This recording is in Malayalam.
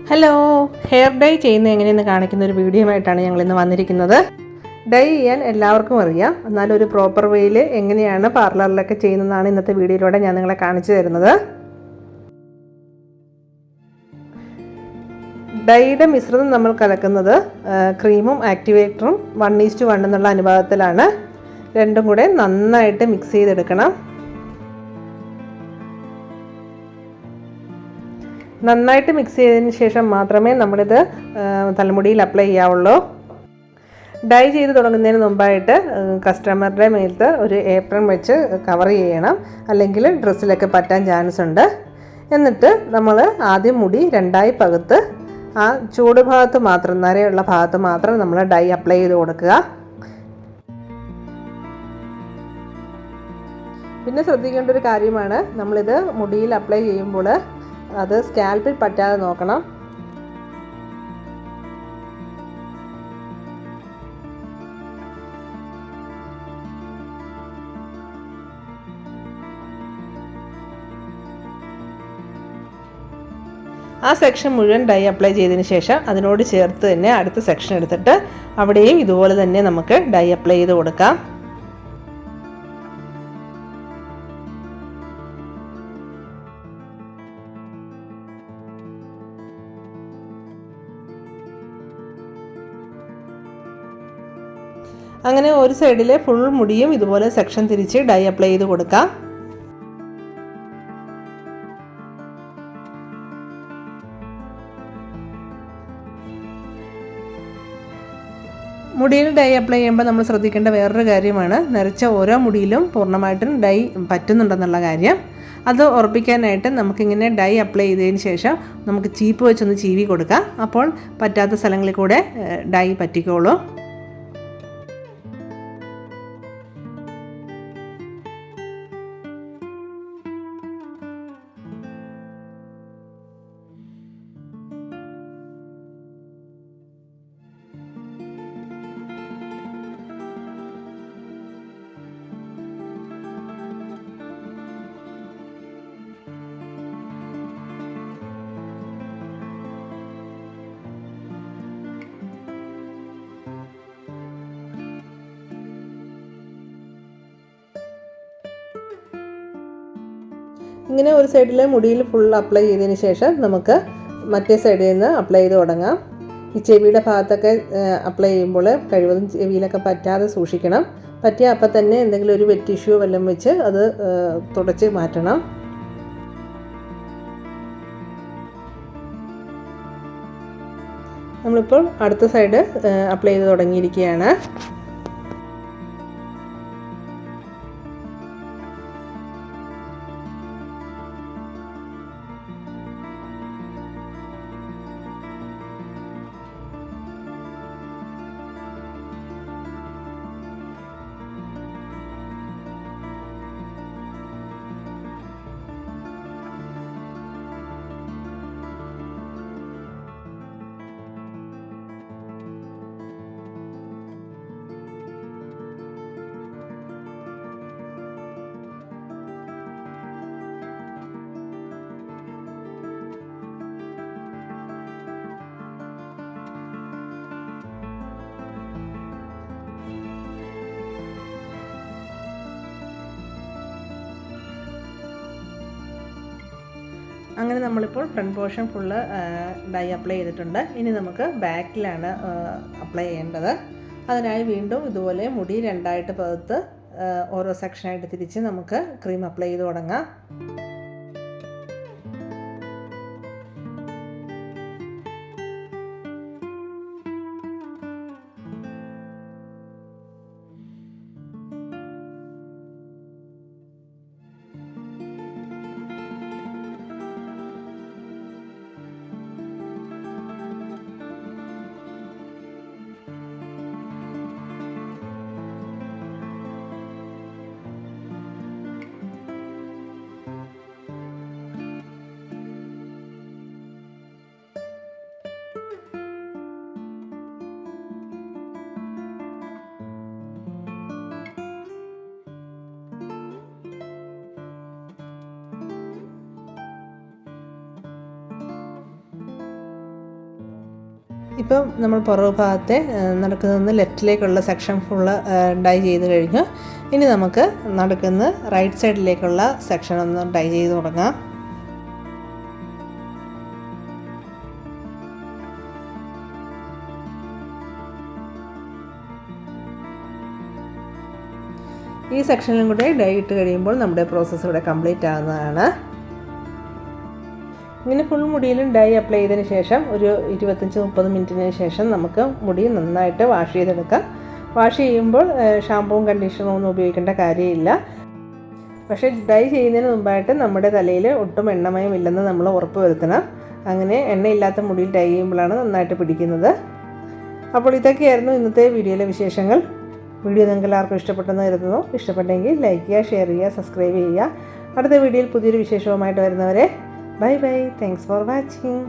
ഹലോ, ഹെയർ ഡൈ ചെയ്യുന്നത് എങ്ങനെയെന്ന് കാണിക്കുന്ന ഒരു വീഡിയോ ആയിട്ടാണ് ഞങ്ങൾ ഇന്ന് വന്നിരിക്കുന്നത്. ഡൈ ചെയ്യാൻ എല്ലാവർക്കും അറിയാം, എന്നാൽ ഒരു പ്രോപ്പർ വേയിൽ എങ്ങനെയാണ് പാർലറിലൊക്കെ ചെയ്യുന്നതാണ് ഇന്നത്തെ വീഡിയോയിലൂടെ ഞാൻ നിങ്ങളെ കാണിച്ചു തരുന്നത്. ഡൈയുടെ മിശ്രിതം നമ്മൾ കലക്കുന്നത് ക്രീമും ആക്ടിവേറ്ററും 1:1 എന്നുള്ള അനുപാതത്തിലാണ്. രണ്ടും കൂടെ നന്നായിട്ട് മിക്സ് ചെയ്തെടുക്കണം. നന്നായിട്ട് മിക്സ് ചെയ്തതിന് ശേഷം മാത്രമേ നമ്മളിത് തലമുടിയിൽ അപ്ലൈ ചെയ്യാവുള്ളൂ. ഡൈ ചെയ്ത് തുടങ്ങുന്നതിന് മുമ്പായിട്ട് കസ്റ്റമറുടെ മേലത്ത് ഒരു ഏപ്രൺ വെച്ച് കവർ ചെയ്യണം, അല്ലെങ്കിൽ ഡ്രസ്സിലൊക്കെ പറ്റാൻ ചാൻസ് ഉണ്ട്. എന്നിട്ട് നമ്മൾ ആദ്യം മുടി രണ്ടായി പകുത്ത് ആ ചൂട് ഭാഗത്ത് മാത്രം, നരയുള്ള ഭാഗത്ത് മാത്രം നമ്മൾ ഡൈ അപ്ലൈ ചെയ്ത് കൊടുക്കുക. പിന്നെ ശ്രദ്ധിക്കേണ്ട ഒരു കാര്യമാണ്, നമ്മളിത് മുടിയിൽ അപ്ലൈ ചെയ്യുമ്പോൾ അത് സ്കാൽപ്പിൽ പറ്റാതെ നോക്കണം. ആ സെക്ഷൻ മുഴുവൻ ഡൈ അപ്ലൈ ചെയ്തതിന് ശേഷം അതിനോട് ചേർത്ത് തന്നെ അടുത്ത സെക്ഷൻ എടുത്തിട്ട് അവിടെയും ഇതുപോലെ തന്നെ നമുക്ക് ഡൈ അപ്ലൈ ചെയ്ത് കൊടുക്കാം. അങ്ങനെ ഒരു സൈഡിലെ ഫുൾ മുടിയും ഇതുപോലെ സെക്ഷൻ തിരിച്ച് ഡൈ അപ്ലൈ ചെയ്ത് കൊടുക്കാം. മുടിയിൽ ഡൈ അപ്ലൈ ചെയ്യുമ്പോൾ നമ്മൾ ശ്രദ്ധിക്കേണ്ട വേറൊരു കാര്യമാണ്, നരച്ച ഓരോ മുടിയിലും പൂർണ്ണമായിട്ടും ഡൈ പറ്റുന്നുണ്ടെന്നുള്ള കാര്യം. അത് ഉറപ്പിക്കാനായിട്ട് നമുക്കിങ്ങനെ ഡൈ അപ്ലൈ ചെയ്തതിന് ശേഷം നമുക്ക് ചീപ്പ് വെച്ചൊന്ന് ചീവി കൊടുക്കാം. അപ്പോൾ പറ്റാത്ത സ്ഥലങ്ങളിൽ കൂടെ ഡൈ പറ്റിക്കോളൂ. ഇങ്ങനെ ഒരു സൈഡിൽ മുടിയിൽ ഫുൾ അപ്ലൈ ചെയ്തതിന് ശേഷം നമുക്ക് മറ്റേ സൈഡിൽ നിന്ന് അപ്ലൈ ചെയ്ത് തുടങ്ങാം. ഈ ചെവിയുടെ ഭാഗത്തൊക്കെ അപ്ലൈ ചെയ്യുമ്പോൾ കഴിവതും ചെവിയിലൊക്കെ പറ്റാതെ സൂക്ഷിക്കണം. പറ്റിയാൽ അപ്പം തന്നെ എന്തെങ്കിലും ഒരു വെറ്റ് ടിഷ്യൂ വല്ലതും വെച്ച് അത് തുടച്ച് മാറ്റണം. നമ്മളിപ്പോൾ അടുത്ത സൈഡ് അപ്ലൈ ചെയ്ത് തുടങ്ങിയിരിക്കുകയാണ്. അങ്ങനെ നമ്മളിപ്പോൾ front portion full dye apply ചെയ്തിട്ടുണ്ട്. ഇനി നമുക്ക് ബാക്കിലാണ് അപ്ലൈ ചെയ്യേണ്ടത്. അതിനായി വീണ്ടും ഇതുപോലെ മുടി രണ്ടായിട്ട് പകുത്ത് ഓരോ സെക്ഷനായിട്ട് തിരിച്ച് നമുക്ക് ക്രീം അപ്ലൈ ചെയ്ത് തുടങ്ങാം. ഇപ്പം നമ്മൾ പുറകു ഭാഗത്തെ നടുക്കുന്ന ലെഫ്റ്റിലേക്കുള്ള സെക്ഷൻ ഫുള്ള് ഡൈ ചെയ്ത് കഴിഞ്ഞു. ഇനി നമുക്ക് നടുക്കുന്ന റൈറ്റ് സൈഡിലേക്കുള്ള സെക്ഷൻ ഒന്ന് ഡൈ ചെയ്ത് തുടങ്ങാം. ഈ സെക്ഷനിലും കൂടെ ഡൈ ഇട്ട് കഴിയുമ്പോൾ നമ്മുടെ പ്രോസസ്സ് ഇവിടെ കംപ്ലീറ്റ് ആകുന്നതാണ്. ഇങ്ങനെ ഫുൾ മുടിയിലും ഡൈ അപ്ലൈ ചെയ്തതിന് ശേഷം ഒരു 25-30 മിനിറ്റിന് ശേഷം നമുക്ക് മുടി നന്നായിട്ട് വാഷ് ചെയ്തെടുക്കാം. വാഷ് ചെയ്യുമ്പോൾ ഷാമ്പൂവും കണ്ടീഷണറും ഒന്നും ഉപയോഗിക്കേണ്ട കാര്യമില്ല. പക്ഷേ ഡൈ ചെയ്യുന്നതിന് മുമ്പായിട്ട് നമ്മുടെ തലയിൽ ഒട്ടും എണ്ണമയം ഇല്ലെന്ന് നമ്മൾ ഉറപ്പ് വരുത്തണം. അങ്ങനെ എണ്ണയില്ലാത്ത മുടിയിൽ ഡൈ ചെയ്യുമ്പോഴാണ് നന്നായിട്ട് പിടിക്കുന്നത്. അപ്പോൾ ഇതൊക്കെയായിരുന്നു ഇന്നത്തെ വീഡിയോയിലെ വിശേഷങ്ങൾ. വീഡിയോ നിങ്ങൾക്ക് എല്ലാവർക്കും ഇഷ്ടപ്പെട്ടെന്ന് കരുതുന്നു. ഇഷ്ടപ്പെട്ടെങ്കിൽ ലൈക്ക് ചെയ്യുക, ഷെയർ ചെയ്യുക, സബ്സ്ക്രൈബ് ചെയ്യുക. അടുത്ത വീഡിയോയിൽ പുതിയൊരു വിശേഷവുമായിട്ട് വരുന്നവരെ bye bye. Thanks for watching.